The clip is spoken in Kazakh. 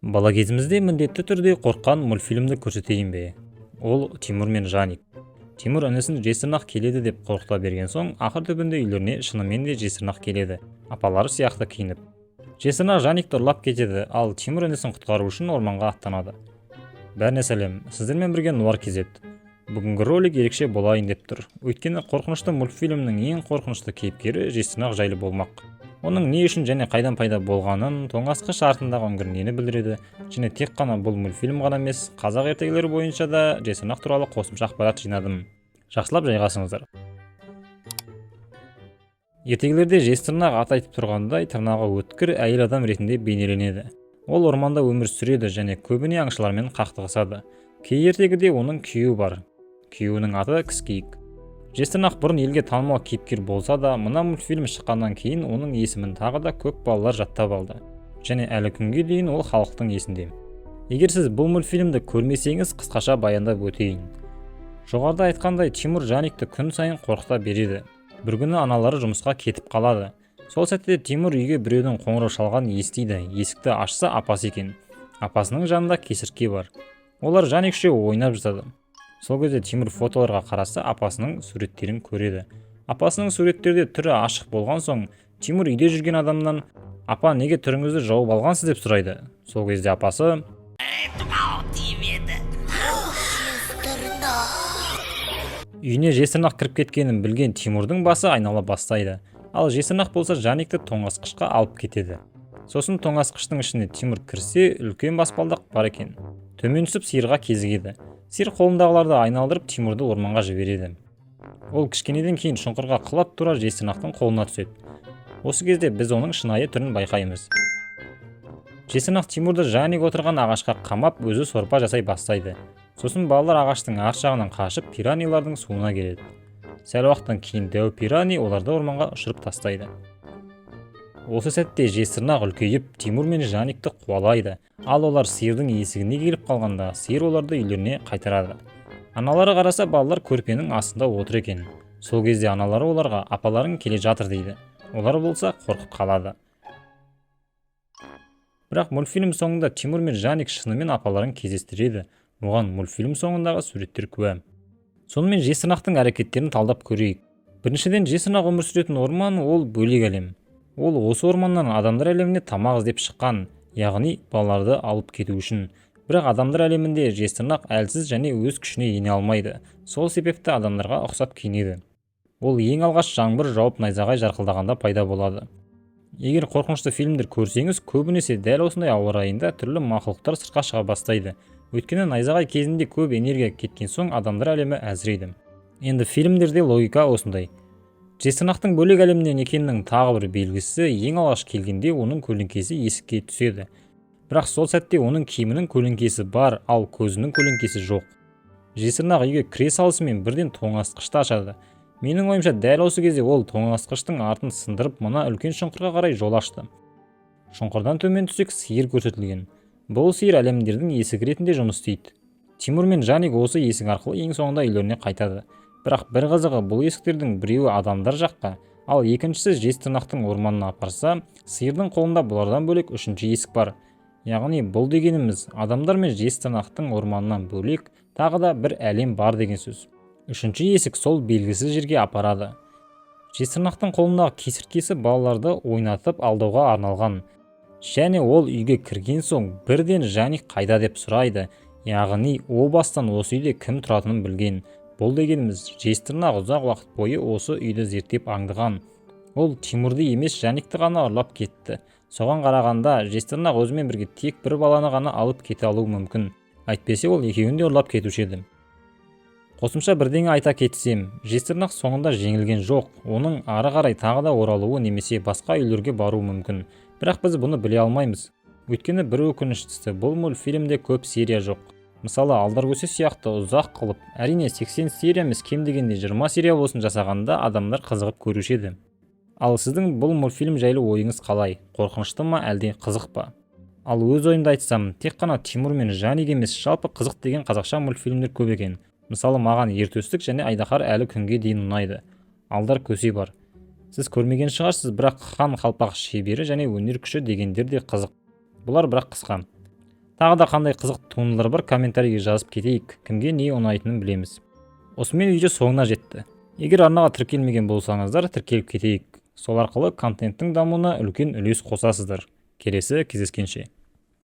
Бала кезімізде міндетті түрде қорыққан мультфильмді көрсетейін бе? Ол Тимур мен Жаник. Тимур інісін жесірнақ келеді деп қорқыта берген соң, ақыр түбінде үйлеріне шынымен де жесірнақ келеді, апалары сияқты киініп. Жесірнақ Жаникті ұрлап кетеді, ал Тимур інісін құтқару үшін орманға аттанады. Бәріне сәлем, сіздермен бірге Нуар KZ. Бүгінгі ролик ерекше болайын деп тұр. Өйткені қорқынышты мультфильмнің ең қорқынышты кейіпкері жесірнақ жайлы болмақ. Оның не үшін және қайдан пайда болғанын, тоңазытқыш артындағы үңгір білдіреді, және тек қана бұл мультфильм ғана емес, қазақ ертегілері бойынша да жесірнақ туралы қосымша ақпарат жинадым. Жақсылап жайғасыңыздар. Ертегілерде жесірнақ аты айтып тұрғандай, тырнағы өткір әйел адам ретінде бейнеленеді. Ол орманда өмір сүреді және көбіне аңшылармен қақтығысады. Кей ертегіде оның күйеуі бар. Күйеуінің аты Кіскейік. Жесірнақ бұрын елге танымал кейіпкер болса да, мына мультфильм шыққаннан кейін оның есімін тағы да көп балалар жаттап алды. Және әлі күнге дейін ол халықтың есінде. Егер сіз бұл мультфильмді көрмесеңіз, қысқаша баяндап өтейін. Жоғарыда айтқандай, Тимур Жаникті күн сайын қорқыта береді. Бір күні аналары жұмысқа кетіп қалады. Сол сәтте Тимур үйге біреудің қоңырау шалғанын естиді. Есікті ашса, апасы екен. Апасының жанында кесіртке бар. Олар Жаник үшеуі ойнап жатады. Сол кезде Тимур фотоларға қараса, апасының суреттерін көреді. Апасының суреттерде түрі ашық болған соң, Тимур үйде жүрген адамнан: "Апа, неге түріңізді жауып алғансыз?" деп сұрайды. Сол кезде апасы: Үйіне жесірнақ кіріп кеткенін білген Тимурдың басы айнала бастайды. Ал жесірнақ болса Жаникті тоңазытқышқа алып кетеді. Сосын тоңазытқыштың ішіне Тимур кірсе, үлкен баспалдақ бар екен. Төмен түсіп сиырға кезігеді. Сиыр қолындағыларды айналдырып Тимурды орманға жібереді. Ол кішкенеден кейін шұңқырға құлап тура жесірнақтың қолына түседі. Осы кезде біз оның шынайы түрін байқаймыз. Жесірнақ Тимурды Жаник отырған ағашқа қамап, өзі сорпа жасай бастайды. Сосын балалар ағаштың арт жағынан қашып пиранилардың суына келеді. Сәл уақыттан кейін дәу пирани оларды орманға ұшырып тастайды. Осы сәтте жесірнақ үлкейіп, Тимур мен Жаникті қуалайды. Ал олар сиырдың есігіне келіп қалғанда, сиыр оларды үйлеріне қайтарады. Аналары қараса, балалар көрпенің астында отыр екен. Сол кезде аналары оларға: "Апаларың келе жатыр" дейді. Олар болса қорқып қалады. Бірақ мультфильм соңында Тимур мен Жаник шынымен апаларын кездестіреді. Оған мультфильм соңындағы суреттер куә. Сонымен жесірнақтың әрекеттерін талдап көрейік. Біріншіден, жесірнақ өмір сүретін орман ол бөлек әлем. Ол осы орманнан адамдар әлеміне тамақ іздеп шыққан, яғни балаларды алып кету үшін. Бірақ адамдар әлемінде жесірнақ әлсіз және өз күшіне ене алмайды. Сол себепті адамдарға ұқсап киінеді. Ол ең алғаш жаңбыр жауып найзағай жарқылдағанда пайда болады. Егер қорқынышты фильмдер көрсеңіз, көбінесе дәл осындай ауа райында түрлі мақұлықтар сыртқа шыға бастайды. Өйткені найзағай кезінде көп энергия кеткен соң адамдар әлемі әлсірейді. Енді фильмдерде логика осындай. Жесірнақтың бөлек әлемнен екенінің тағы бір белгісі, ең алғаш келгенде оның көлеңкесі есікке түседі. Бірақ сол сәтте оның киімінің көлеңкесі бар, ал көзінің көлеңкесі жоқ. Жесірнақ үйге кіре салысымен бірден тоңазытқышты ашады. Менің ойымша, дәл осы кезде ол тоңазытқыштың артын сындырып, мына үлкен шұңқырға қарай жол ашты. Шұңқырдан төмен түсек, сиыр көрсетілген. Бұл сиыр әлемдердің есігі ретінде жұмыс істейді. Тимур мен Жаник осы есік арқылы ең соңында үйлеріне қайтады. Бірақ бір қызығы, бұл есіктердің біреуі адамдар жаққа, ал екіншісі жесірнақтың орманына апарса, сиырдың қолында бұлардан бөлек үшінші есік бар. Яғни бұл дегеніміз, адамдар мен жесірнақтың орманынан бөлек тағы да бір әлем бар деген сөз. Үшінші есік сол белгісіз жерге апарады. Жесірнақтың қолындағы кесірткесі балаларды ойнатып алдауға арналған. Және ол үйге кірген соң бірден Жаник қайда деп сұрайды. Яғни о бастан осы үйде кім тұратынын білген. Бұл дегеніміз, жесірнақ ұзақ уақыт бойы осы үйді зерттеп аңдыған. Ол Тимурды емес, Жаникті ғана ұрлап кетті. Соған қарағанда, жесірнақ өзімен бірге тек бір баланы ғана алып кете алуы мүмкін. Әйтпесе ол екеуін де ұрлап кетуші еді. Қосымша бірдеңе айта кетсем, жесірнақ соңында жеңілген жоқ. Оның ары қарай тағы да оралуы немесе басқа үйлерге баруы мүмкін. Бірақ біз бұны біле алмаймыз. Өйткені бір өкініштісі, бұл мультфильмде көп серия жоқ. Мысалы, Алдаркөсе сияқты ұзақ қылып, әрине 80 серия емес, кем дегенде 20 серия болсын жасағанда адамдар қызығып көруші еді. Ал сіздің бұл мультфильм жайлы ойыңыз қалай? Қорқынышты ма, әлде қызық па? Ал өз ойымды айтсам, тек қана Тимур мен Жаник емес, жалпы қызық деген қазақша мультфильмдер көп екен. Мысалы, маған Ертөстік және Айдаһар әлі күнге дейін ұнайды. Алдаркөсе бар. Сіз көрмеген шығарсыз, бірақ хан қалпақ шебері және өнер күші дегендер де қызық. Бұлар бірақ қысқа. Тағы да қандай қызықты туындылар бар комментарийге жазып кетейік, кімге не ұнайтынын білеміз. Осымен видео соңына жетті. Егер арнаға тіркелмеген болсаңыздар, тіркеліп кетейік. Сол арқылы контенттің дамуына үлкен үлес қосасыздар. Келесі кездескенше.